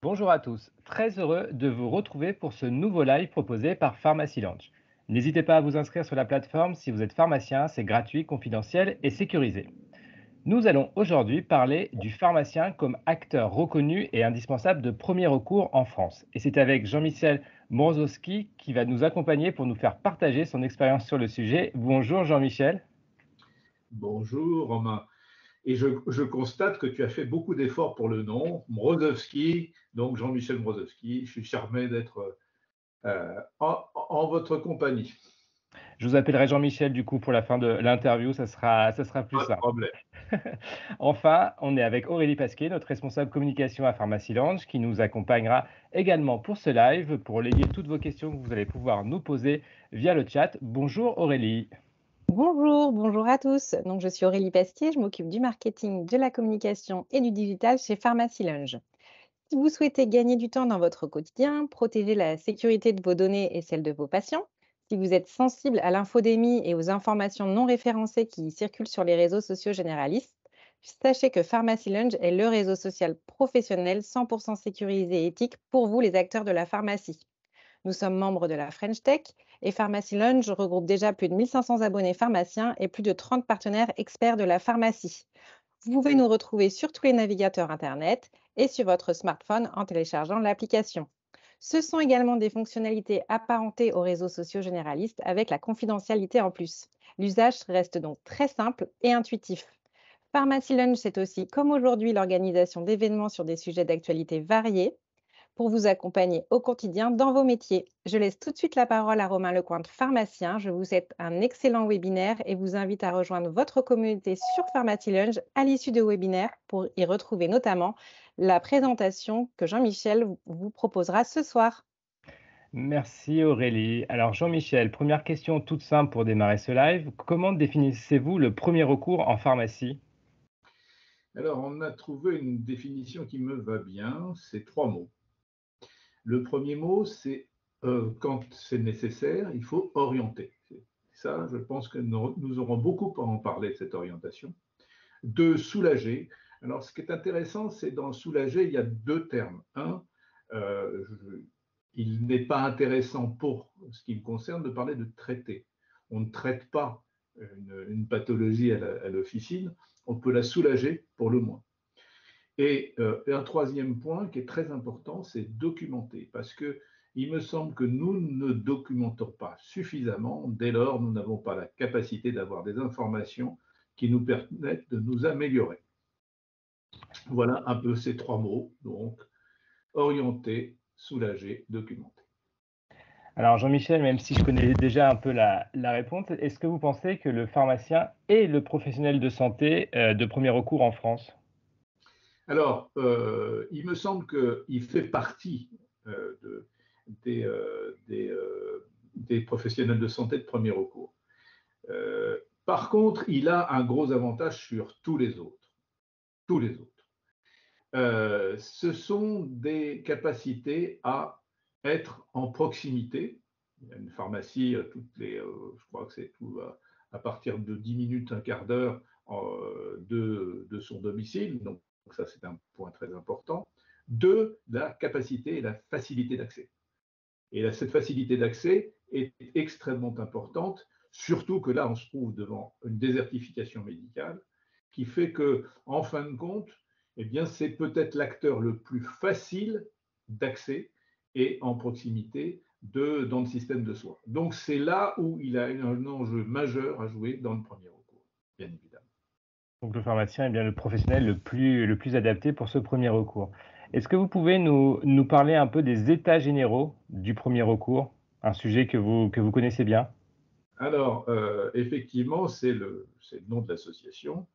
Bonjour à tous, très heureux de vous retrouver pour ce nouveau live proposé par Pharmacy Lounge. N'hésitez pas à vous inscrire sur la plateforme si vous êtes pharmacien, c'est gratuit, confidentiel et sécurisé. Nous allons aujourd'hui parler du pharmacien comme acteur reconnu et indispensable de premier recours en France. Et c'est avec Jean-Michel Morzowski qui va nous accompagner pour nous faire partager son expérience sur le sujet. Bonjour Jean-Michel. Bonjour Romain. Et je constate que tu as fait beaucoup d'efforts pour le nom, Mrozowski, donc Jean-Michel Mrozowski. Je suis charmé d'être en votre compagnie. Je vous appellerai Jean-Michel du coup pour la fin de l'interview, ça sera plus Pas de simple. problème. Enfin, on est avec Aurélie Pasquier, notre responsable communication à Pharmacy Lounge, qui nous accompagnera également pour ce live, pour relayer toutes vos questions que vous allez pouvoir nous poser via le chat. Bonjour Aurélie. Bonjour, bonjour à tous. Donc, je suis Aurélie Pasquier, je m'occupe du marketing, de la communication et du digital chez Pharmacy Lounge. Si vous souhaitez gagner du temps dans votre quotidien, protéger la sécurité de vos données et celle de vos patients, si vous êtes sensible à l'infodémie et aux informations non référencées qui circulent sur les réseaux sociaux généralistes, sachez que Pharmacy Lounge est le réseau social professionnel 100% sécurisé et éthique pour vous, les acteurs de la pharmacie. Nous sommes membres de la French Tech et Pharmacy Lounge regroupe déjà plus de 1500 abonnés pharmaciens et plus de 30 partenaires experts de la pharmacie. Vous pouvez nous retrouver sur tous les navigateurs Internet et sur votre smartphone en téléchargeant l'application. Ce sont également des fonctionnalités apparentées aux réseaux sociaux généralistes avec la confidentialité en plus. L'usage reste donc très simple et intuitif. Pharmacy Lounge, c'est aussi, comme aujourd'hui, l'organisation d'événements sur des sujets d'actualité variés pour vous accompagner au quotidien dans vos métiers. Je laisse tout de suite la parole à Romain Lecointre, pharmacien. Je vous souhaite un excellent webinaire et vous invite à rejoindre votre communauté sur Pharmacy Lounge à l'issue du webinaire pour y retrouver notamment la présentation que Jean-Michel vous proposera ce soir. Merci Aurélie. Alors Jean-Michel, première question toute simple pour démarrer ce live. Comment définissez-vous le premier recours en pharmacie? Alors, on a trouvé une définition qui me va bien, c'est trois mots. Le premier mot, c'est quand c'est nécessaire, il faut orienter. Ça, je pense que nous aurons beaucoup à en parler de cette orientation. Deux, soulager. Alors, ce qui est intéressant, c'est dans soulager, il y a deux termes. Un, il n'est pas intéressant pour ce qui me concerne de parler de traiter. On ne traite pas une pathologie à l'officine, on peut la soulager pour le moins. Et un troisième point qui est très important, c'est documenter, parce que il me semble que nous ne documentons pas suffisamment, dès lors nous n'avons pas la capacité d'avoir des informations qui nous permettent de nous améliorer. Voilà un peu ces trois mots, donc orienter, soulager, documenter. Alors Jean-Michel, même si je connais déjà un peu la réponse, est-ce que vous pensez que le pharmacien est le professionnel de santé de premier recours en France? Alors, il me semble qu'il fait partie de, des professionnels de santé de premier recours. Par contre, il a un gros avantage sur tous les autres. Tous les autres. Ce sont des capacités à être en proximité. Il y a une pharmacie, je crois que c'est tout à partir de 10 minutes, un quart d'heure de son domicile. Donc ça, c'est un point très important. Deux, la capacité et la facilité d'accès. Et là, cette facilité d'accès est extrêmement importante, surtout que là, on se trouve devant une désertification médicale qui fait que, en fin de compte, eh bien, c'est peut-être l'acteur le plus facile d'accès et en proximité dans le système de soins. Donc, c'est là où il a un enjeu majeur à jouer dans le premier recours, bien évidemment. Donc le pharmacien est bien le professionnel le plus adapté pour ce premier recours. Est-ce que vous pouvez nous parler un peu des états généraux du premier recours, un sujet que vous connaissez bien? Alors, effectivement, c'est le nom de l'association.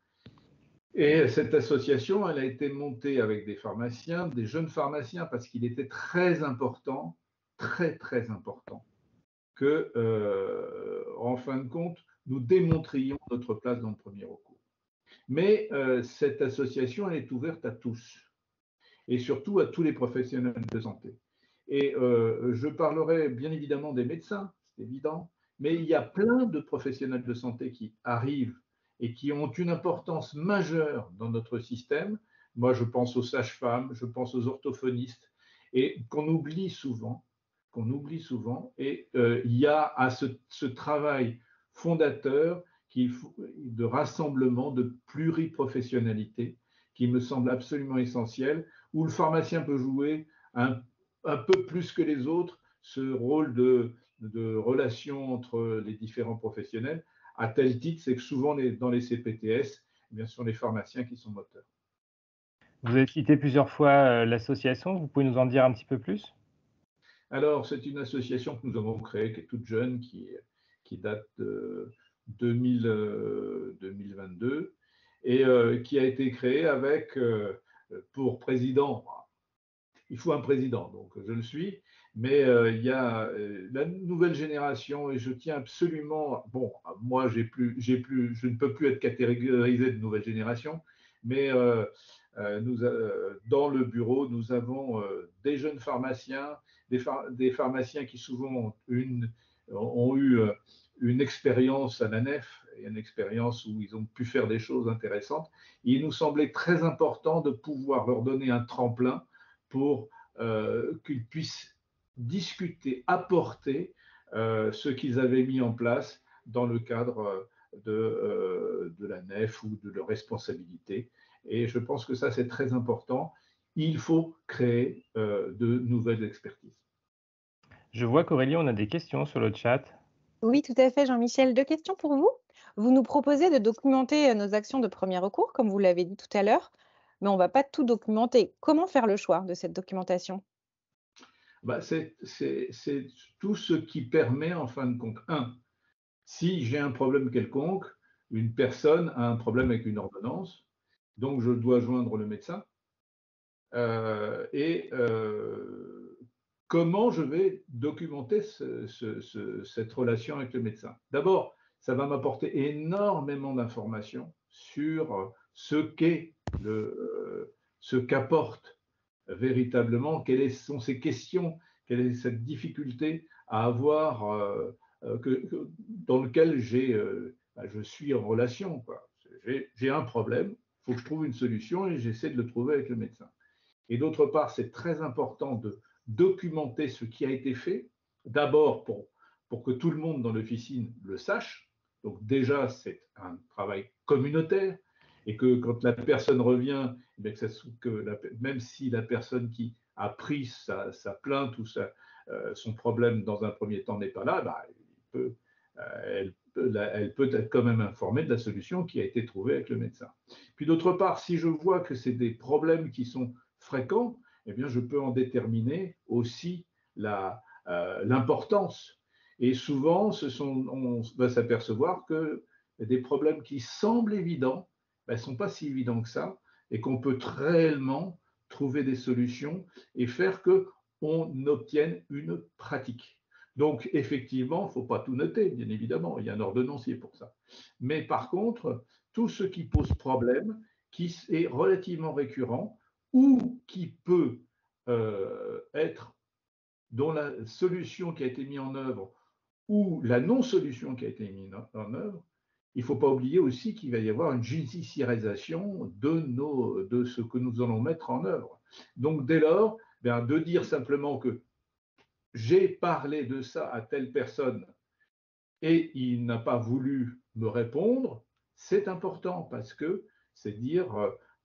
Et cette association, elle a été montée avec des pharmaciens, des jeunes pharmaciens, parce qu'il était très important, très très important, que, en fin de compte, nous démontrions notre place dans le premier recours. Mais cette association, elle est ouverte à tous, et surtout à tous les professionnels de santé. Et je parlerai bien évidemment des médecins, c'est évident, mais il y a plein de professionnels de santé qui arrivent et qui ont une importance majeure dans notre système. Moi, je pense aux sages-femmes, je pense aux orthophonistes, et qu'on oublie souvent. Et il y a à ce travail fondateur de rassemblement, de pluriprofessionnalité, qui me semble absolument essentiel, où le pharmacien peut jouer un peu plus que les autres ce rôle de relation entre les différents professionnels, à tel titre, c'est que souvent dans les CPTS, eh bien, ce sont les pharmaciens qui sont moteurs. Vous avez cité plusieurs fois l'association, vous pouvez nous en dire un petit peu plus? Alors, c'est une association que nous avons créée, qui est toute jeune, qui date de 2022, et qui a été créée avec, pour président, il faut un président, donc je le suis, mais il y a la nouvelle génération, et je tiens absolument, bon, moi je ne peux plus être catégorisé de nouvelle génération, mais dans le bureau, nous avons des jeunes pharmaciens, des pharmaciens qui souvent ont eu une expérience à la nef, et une expérience où ils ont pu faire des choses intéressantes. Il nous semblait très important de pouvoir leur donner un tremplin pour qu'ils puissent discuter, apporter ce qu'ils avaient mis en place dans le cadre de la nef ou de leur responsabilité. Et je pense que ça, c'est très important. Il faut créer de nouvelles expertises. Je vois qu'Aurélie, on a des questions sur le chat. Oui, tout à fait, Jean-Michel. 2 questions pour vous. Vous nous proposez de documenter nos actions de premier recours, comme vous l'avez dit tout à l'heure, mais on ne va pas tout documenter. Comment faire le choix de cette documentation? Bah, c'est tout ce qui permet, en fin de compte, si j'ai un problème quelconque, une personne a un problème avec une ordonnance, donc je dois joindre le médecin. Et comment je vais documenter cette relation avec le médecin? D'abord, ça va m'apporter énormément d'informations sur ce qu'apporte véritablement, quelles sont ces questions, quelle est cette difficulté à avoir, dans lequel je suis en relation, quoi. J'ai un problème, il faut que je trouve une solution et j'essaie de le trouver avec le médecin. Et d'autre part, c'est très important de documenter ce qui a été fait, d'abord pour que tout le monde dans l'officine le sache. Donc déjà, c'est un travail communautaire, et que quand la personne revient, eh même si la personne qui a pris sa plainte ou son problème dans un premier temps n'est pas là, bah, elle peut être quand même informée de la solution qui a été trouvée avec le médecin. Puis d'autre part, si je vois que c'est des problèmes qui sont fréquents, eh bien, je peux en déterminer aussi l'importance. Et souvent, on va s'apercevoir que des problèmes qui semblent évidents ne sont pas si évidents que ça, et qu'on peut réellement trouver des solutions et faire qu'on obtienne une pratique. Donc, effectivement, il ne faut pas tout noter, bien évidemment, il y a un ordonnancier pour ça. Mais par contre, tout ce qui pose problème, qui est relativement récurrent, ou qui peut être, dont la solution qui a été mise en œuvre ou la non-solution qui a été mise en œuvre, il ne faut pas oublier aussi qu'il va y avoir une judiciarisation de ce que nous allons mettre en œuvre. Donc dès lors, de dire simplement que j'ai parlé de ça à telle personne et il n'a pas voulu me répondre, c'est important, parce que c'est dire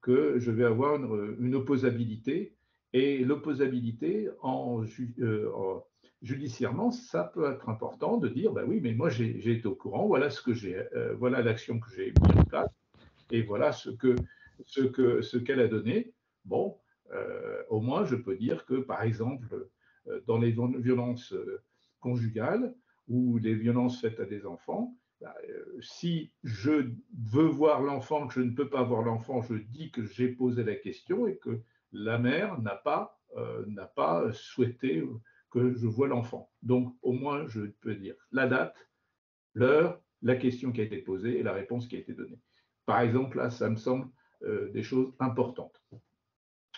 que je vais avoir une opposabilité, et l'opposabilité judiciairement, ça peut être important de dire, oui, mais moi j'ai été au courant, voilà voilà l'action que j'ai mis en place, et voilà ce qu'elle a donné. Bon, au moins je peux dire que, par exemple, dans les violences conjugales ou les violences faites à des enfants, si je veux voir l'enfant, que je ne peux pas voir l'enfant, je dis que j'ai posé la question et que la mère n'a pas souhaité que je voie l'enfant. Donc, au moins, je peux dire la date, l'heure, la question qui a été posée et la réponse qui a été donnée. Par exemple, là, ça me semble des choses importantes.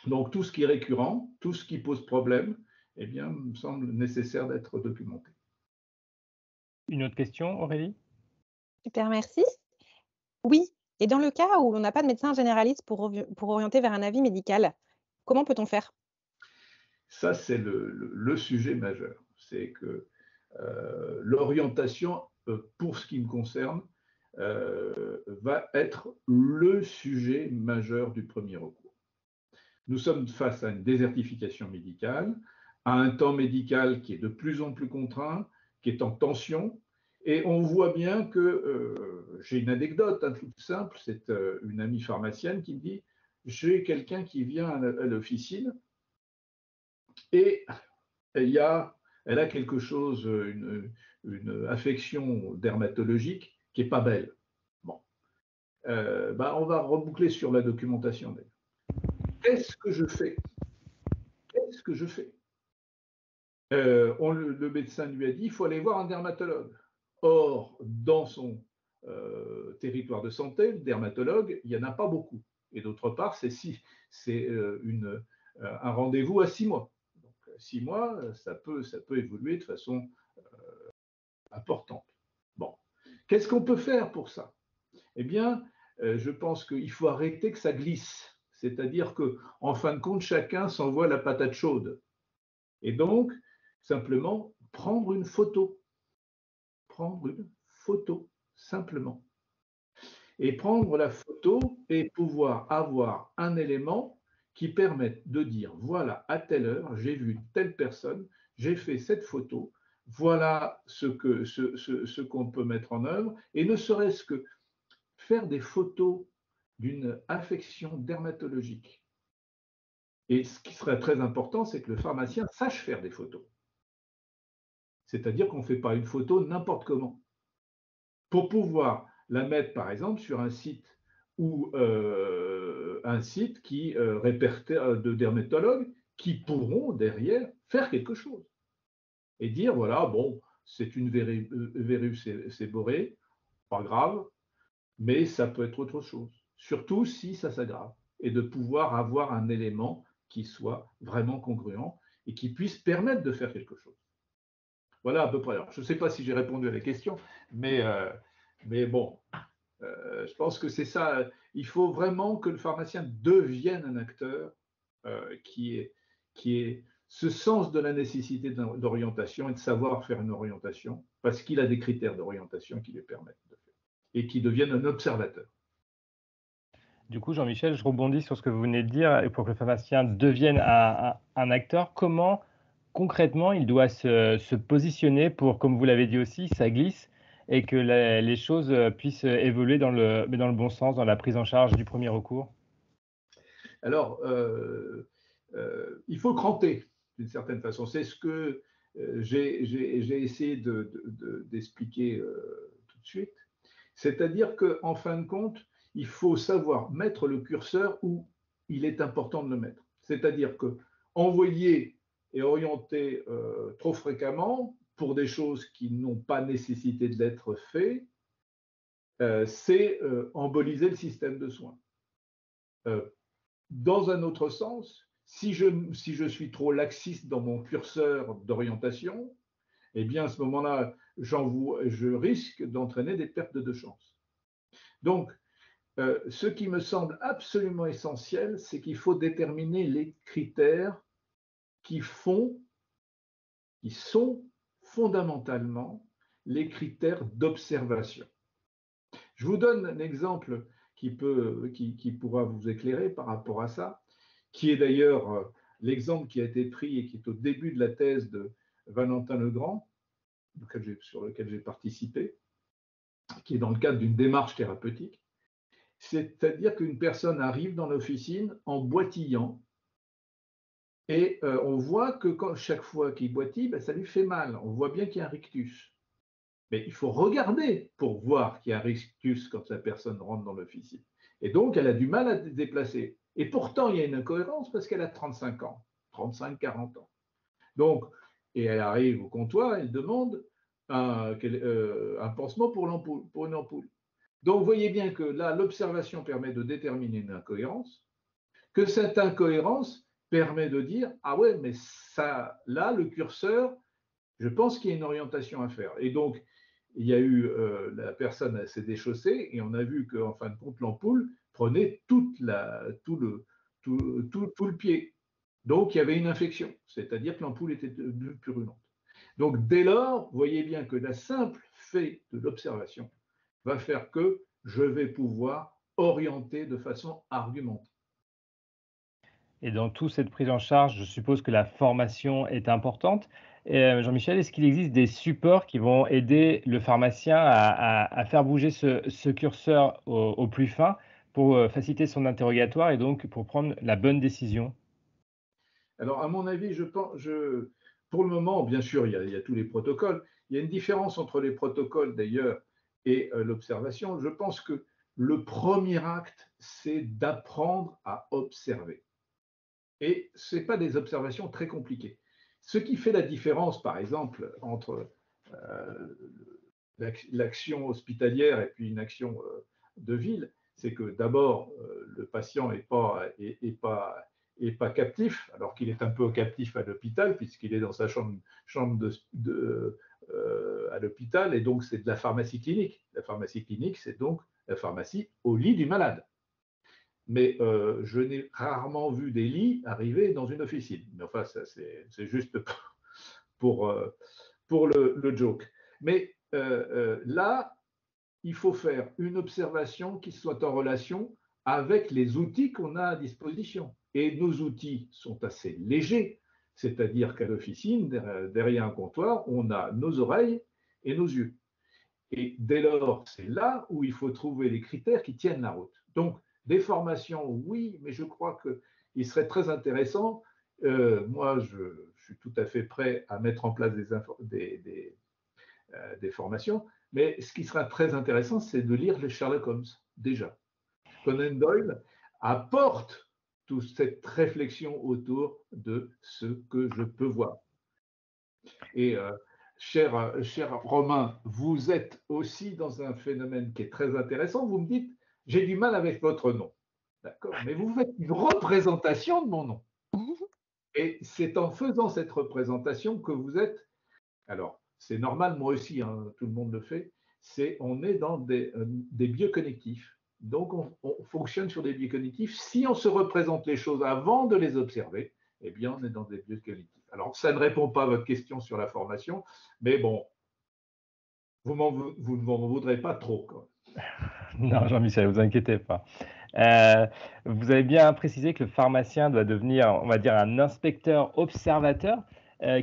Donc, tout ce qui est récurrent, tout ce qui pose problème, eh bien, me semble nécessaire d'être documenté. Une autre question, Aurélie? Super, merci. Oui, et dans le cas où on n'a pas de médecin généraliste pour orienter vers un avis médical, comment peut-on faire? Ça, c'est le sujet majeur. C'est que l'orientation, pour ce qui me concerne, va être le sujet majeur du premier recours. Nous sommes face à une désertification médicale, à un temps médical qui est de plus en plus contraint, qui est en tension, et on voit bien que, j'ai une anecdote toute simple, c'est une amie pharmacienne qui me dit, j'ai quelqu'un qui vient à l'officine et elle a quelque chose, une affection dermatologique qui n'est pas belle. Bon, on va reboucler sur la documentation. Qu'est-ce que je fais? Qu'est-ce que je fais? Le médecin lui a dit, il faut aller voir un dermatologue. Or, dans son territoire de santé, le dermatologue, il n'y en a pas beaucoup. Et d'autre part, c'est un rendez-vous à 6 mois. Donc, 6 mois, ça peut évoluer de façon importante. Bon, qu'est-ce qu'on peut faire pour ça? Eh bien, je pense qu'il faut arrêter que ça glisse. C'est-à-dire qu'en fin de compte, chacun s'envoie la patate chaude. Et donc, simplement, prendre une photo. Prendre une photo, simplement. Et prendre la photo et pouvoir avoir un élément qui permette de dire, voilà, à telle heure, j'ai vu telle personne, j'ai fait cette photo, voilà ce qu'on peut mettre en œuvre, et ne serait-ce que faire des photos d'une affection dermatologique. Et ce qui serait très important, c'est que le pharmacien sache faire des photos. C'est-à-dire qu'on ne fait pas une photo n'importe comment. Pour pouvoir la mettre, par exemple, sur un site ou un site qui répertoire de dermatologues qui pourront derrière faire quelque chose et dire voilà, bon, c'est une verrue séborrhée, pas grave, mais ça peut être autre chose, surtout si ça s'aggrave, et de pouvoir avoir un élément qui soit vraiment congruent et qui puisse permettre de faire quelque chose. Voilà à peu près. Alors, je ne sais pas si j'ai répondu à la question, mais bon, je pense que c'est ça. Il faut vraiment que le pharmacien devienne un acteur qui ait ce sens de la nécessité d'orientation et de savoir faire une orientation, parce qu'il a des critères d'orientation qui lui permettent de faire, et qui devienne un observateur. Du coup, Jean-Michel, je rebondis sur ce que vous venez de dire et pour que le pharmacien devienne un acteur, comment concrètement il doit se positionner pour, comme vous l'avez dit aussi, ça glisse et que les choses puissent évoluer mais dans le bon sens, dans la prise en charge du premier recours? Alors, il faut cranter d'une certaine façon. C'est ce que j'ai essayé d'expliquer tout de suite. C'est-à-dire qu'en fin de compte, il faut savoir mettre le curseur où il est important de le mettre. C'est-à-dire que envoyer et orienter trop fréquemment pour des choses qui n'ont pas nécessité de l'être fait, c'est emboliser le système de soins. Dans un autre sens, si je suis trop laxiste dans mon curseur d'orientation, eh bien à ce moment-là, je risque d'entraîner des pertes de chance. Donc, ce qui me semble absolument essentiel, c'est qu'il faut déterminer les critères qui sont fondamentalement les critères d'observation. Je vous donne un exemple qui pourra vous éclairer par rapport à ça, qui est d'ailleurs l'exemple qui a été pris et qui est au début de la thèse de Valentin Legrand, sur lequel j'ai participé, qui est dans le cadre d'une démarche thérapeutique. C'est-à-dire qu'une personne arrive dans l'officine en boitillant et on voit que chaque fois qu'il boitille, ça lui fait mal. On voit bien qu'il y a un rictus. Mais il faut regarder pour voir qu'il y a un rictus quand la personne rentre dans l'officine. Et donc, elle a du mal à se déplacer. Et pourtant, il y a une incohérence parce qu'elle a 35 ans, 35, 40 ans. Donc, et elle arrive au comptoir, elle demande un pansement pour une ampoule. Donc, vous voyez bien que là, l'observation permet de déterminer une incohérence, que cette incohérence permet de dire, ah ouais, mais ça, là, le curseur, je pense qu'il y a une orientation à faire. Et donc, il y a eu, la personne s'est déchaussée et on a vu qu'en fin de compte, l'ampoule prenait tout le pied. Donc, il y avait une infection, c'est-à-dire que l'ampoule était devenue purulente. Donc, dès lors, vous voyez bien que la simple fait de l'observation va faire que je vais pouvoir orienter de façon argumentée. Et dans toute cette prise en charge, je suppose que la formation est importante. Et Jean-Michel, est-ce qu'il existe des supports qui vont aider le pharmacien à faire bouger ce curseur au plus fin pour, faciliter son interrogatoire et donc pour prendre la bonne décision? Alors, à mon avis, pour le moment, bien sûr, il y a tous les protocoles. Il y a une différence entre les protocoles, d'ailleurs, et l'observation. Je pense que le premier acte, c'est d'apprendre à observer. Et ce n'est pas des observations très compliquées. Ce qui fait la différence, par exemple, entre euh, l'action hospitalière et puis une action de ville, c'est que d'abord, le patient est pas captif, alors qu'il est un peu captif à l'hôpital, puisqu'il est dans sa chambre à l'hôpital, et donc c'est de la pharmacie clinique. La pharmacie clinique, c'est donc la pharmacie au lit du malade. Mais je n'ai rarement vu des lits arriver dans une officine. Mais enfin, c'est juste pour, pour le joke. Mais là, il faut faire une observation qui soit en relation avec les outils qu'on a à disposition. Et nos outils sont assez légers, c'est-à-dire qu'à l'officine, derrière un comptoir, on a nos oreilles et nos yeux. Et dès lors, c'est là où il faut trouver les critères qui tiennent la route. Donc, des formations, oui, mais je crois qu'il serait très intéressant. Moi, je suis tout à fait prêt à mettre en place des formations, mais ce qui sera très intéressant, c'est de lire les Sherlock Holmes, déjà. Conan Doyle apporte toute cette réflexion autour de ce que je peux voir. Et cher Romain, vous êtes aussi dans un phénomène qui est très intéressant. Vous me dites, j'ai du mal avec votre nom. D'accord, mais vous faites une représentation de mon nom. Et c'est en faisant cette représentation que vous êtes. Alors, c'est normal, moi aussi, hein, tout le monde le fait. On est dans des biais connectifs. Donc, on fonctionne sur des biais connectifs. Si on se représente les choses avant de les observer, eh bien, on est dans des biais cognitifs. Alors, ça ne répond pas à votre question sur la formation, mais bon, vous ne m'en voudrez pas trop, quoi. Non, Jean-Michel, vous inquiétez pas. Vous avez bien précisé que le pharmacien doit devenir, on va dire, un inspecteur observateur.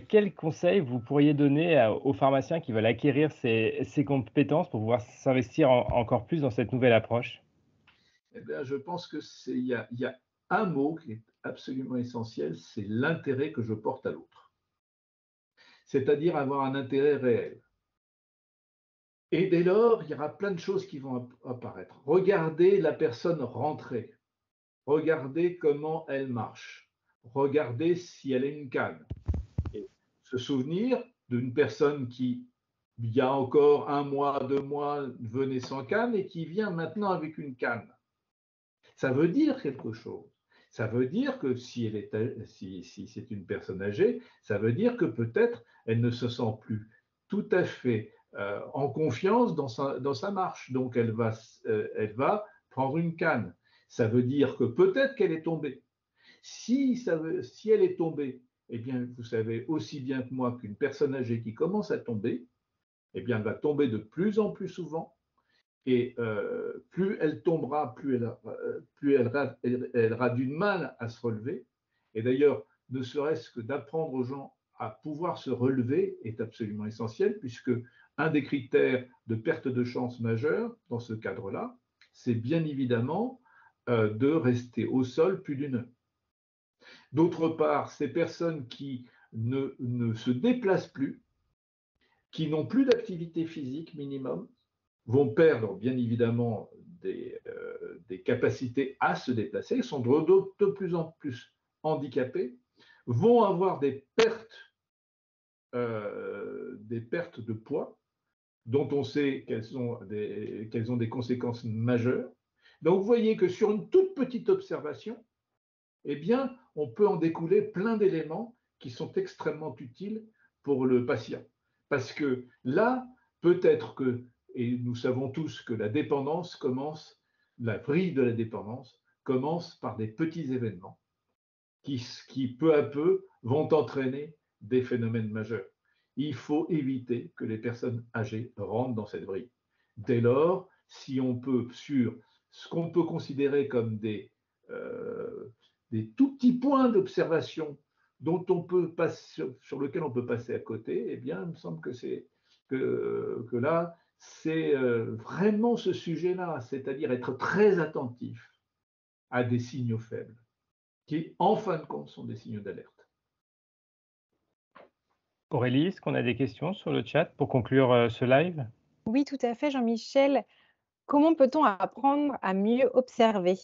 Quels conseils vous pourriez donner aux pharmaciens qui veulent acquérir ces compétences pour pouvoir s'investir encore plus dans cette nouvelle approche? Eh bien, je pense il y a un mot qui est absolument essentiel, c'est l'intérêt que je porte à l'autre. C'est-à-dire avoir un intérêt réel. Et dès lors, il y aura plein de choses qui vont apparaître. Regardez la personne rentrer. Regardez comment elle marche. Regardez si elle a une canne. Et se souvenir d'une personne qui, il y a encore 1 mois, 2 mois, venait sans canne et qui vient maintenant avec une canne. Ça veut dire quelque chose. Ça veut dire que si c'est une personne âgée, ça veut dire que peut-être elle ne se sent plus tout à fait en confiance dans sa marche. Donc elle va prendre une canne. Ça veut dire que peut-être qu'elle est tombée. Si elle est tombée, eh bien, vous savez aussi bien que moi qu'une personne âgée qui commence à tomber, eh bien, elle va tomber de plus en plus souvent et plus elle tombera, elle aura du mal à se relever. Et d'ailleurs, ne serait-ce que d'apprendre aux gens à pouvoir se relever est absolument essentiel, puisque un des critères de perte de chance majeure dans ce cadre-là, c'est bien évidemment de rester au sol plus d'une heure. D'autre part, ces personnes qui ne se déplacent plus, qui n'ont plus d'activité physique minimum, vont perdre bien évidemment des capacités à se déplacer, sont de plus en plus handicapés, vont avoir des pertes de poids dont on sait qu'elles ont des conséquences majeures. Donc vous voyez que sur une toute petite observation, eh bien, on peut en découler plein d'éléments qui sont extrêmement utiles pour le patient. Parce que là, peut-être que, et nous savons tous que la vrille de la dépendance commence par des petits événements. qui peu à peu vont entraîner des phénomènes majeurs. Il faut éviter que les personnes âgées rentrent dans cette vrille. Dès lors, si on peut, sur ce qu'on peut considérer comme des tout petits points d'observation dont on peut passer, sur lesquels on peut passer à côté, eh bien, il me semble que là, c'est vraiment ce sujet-là, c'est-à-dire être très attentif à des signaux faibles, qui, en fin de compte, sont des signaux d'alerte. Aurélie, est-ce qu'on a des questions sur le chat pour conclure ce live? Oui, tout à fait, Jean-Michel. Comment peut-on apprendre à mieux observer?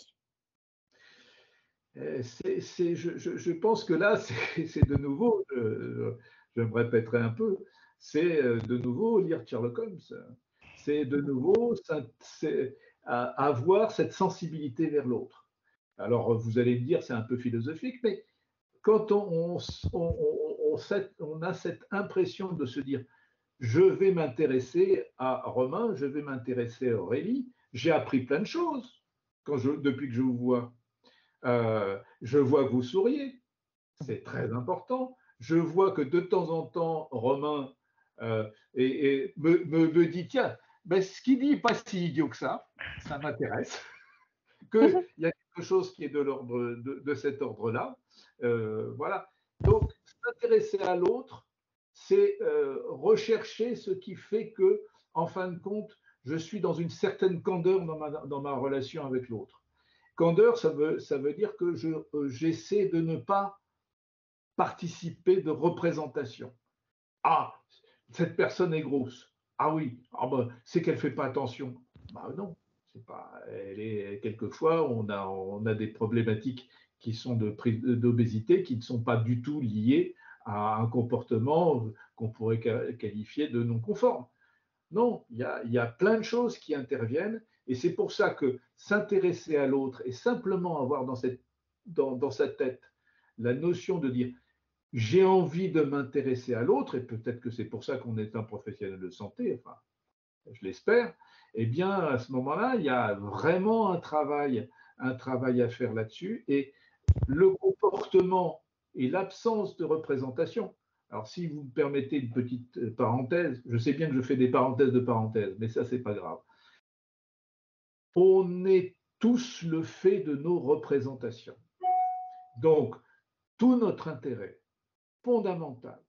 Je pense que là, c'est de nouveau, je me répéterai un peu, c'est de nouveau lire Sherlock Holmes. C'est de nouveau avoir cette sensibilité vers l'autre. Alors, vous allez me dire, c'est un peu philosophique, mais quand on a cette impression de se dire, je vais m'intéresser à Romain, je vais m'intéresser à Aurélie, j'ai appris plein de choses depuis que je vous vois. Je vois que vous souriez, c'est très important. Je vois que de temps en temps, Romain me dit, tiens, ben, ce qu'il dit n'est pas si idiot que ça m'intéresse, qu'il y a quelque chose qui est de cet ordre-là. Voilà. Donc, s'intéresser à l'autre, c'est rechercher ce qui fait que, en fin de compte, je suis dans une certaine candeur dans ma relation avec l'autre. Candeur, ça veut dire que j'essaie de ne pas participer de représentation. Ah, cette personne est grosse. Ah oui, c'est qu'elle ne fait pas attention. Non, c'est pas. Quelquefois, on a des problématiques qui sont d'obésité qui ne sont pas du tout liées à un comportement qu'on pourrait qualifier de non conforme. Non, il y a plein de choses qui interviennent et c'est pour ça que s'intéresser à l'autre et simplement avoir dans sa tête la notion de dire j'ai envie de m'intéresser à l'autre, et peut-être que c'est pour ça qu'on est un professionnel de santé, enfin, je l'espère, eh bien, à ce moment-là, il y a vraiment un travail à faire là-dessus, et le comportement et l'absence de représentation. Alors, si vous me permettez une petite parenthèse, je sais bien que je fais des parenthèses de parenthèses, mais ça, c'est pas grave. On est tous le fait de nos représentations. Donc, tout notre intérêt fondamental,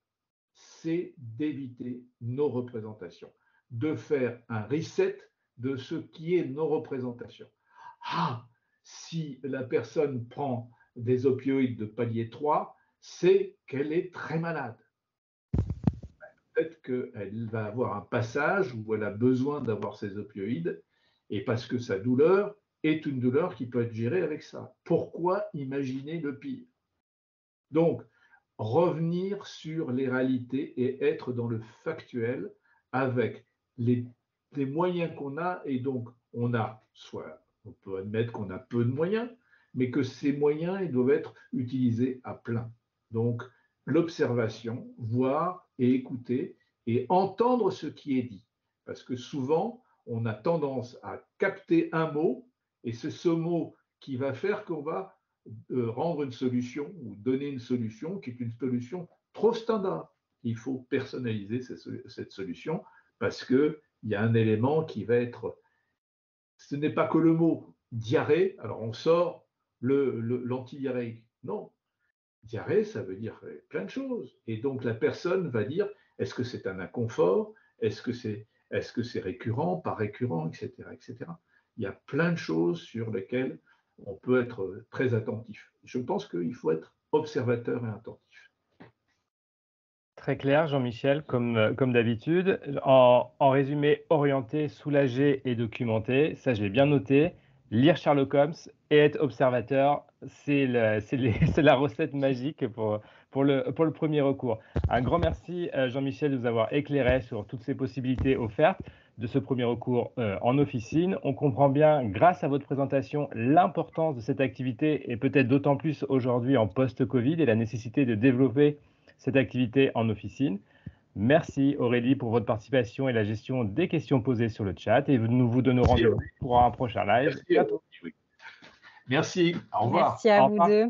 c'est d'éviter nos représentations, de faire un reset de ce qui est nos représentations. Ah, si la personne prend des opioïdes de palier 3, c'est qu'elle est très malade. Peut-être qu'elle va avoir un passage où elle a besoin d'avoir ces opioïdes, et parce que sa douleur est une douleur qui peut être gérée avec ça. Pourquoi imaginer le pire? Donc, revenir sur les réalités et être dans le factuel avec les moyens qu'on a. Et donc, on peut admettre qu'on a peu de moyens, mais que ces moyens, ils doivent être utilisés à plein. Donc, l'observation, voir et écouter et entendre ce qui est dit. Parce que souvent, on a tendance à capter un mot et c'est ce mot qui va faire qu'on va rendre une solution ou donner une solution qui est une solution trop standard. Il faut personnaliser cette solution parce qu'il y a un élément qui va être, ce n'est pas que le mot diarrhée, alors on sort l'antidiarrhéique. Non, diarrhée, ça veut dire plein de choses. Et donc la personne va dire, est-ce que c'est un inconfort? Est-ce que c'est récurrent, pas récurrent, etc., etc. Il y a plein de choses sur lesquelles on peut être très attentif. Je pense qu'il faut être observateur et attentif. Très clair, Jean-Michel, comme d'habitude. En résumé, orienté, soulagé et documenté, ça je l'ai bien noté. Lire Sherlock Holmes et être observateur, c'est la recette magique pour le premier recours. Un grand merci, Jean-Michel, de nous avoir éclairé sur toutes ces possibilités offertes de ce premier recours en officine. On comprend bien, grâce à votre présentation, l'importance de cette activité et peut-être d'autant plus aujourd'hui en post-Covid et la nécessité de développer cette activité en officine. Merci Aurélie pour votre participation et la gestion des questions posées sur le chat et nous vous donnons rendez-vous pour un prochain live. Merci, au revoir. Merci à vous deux.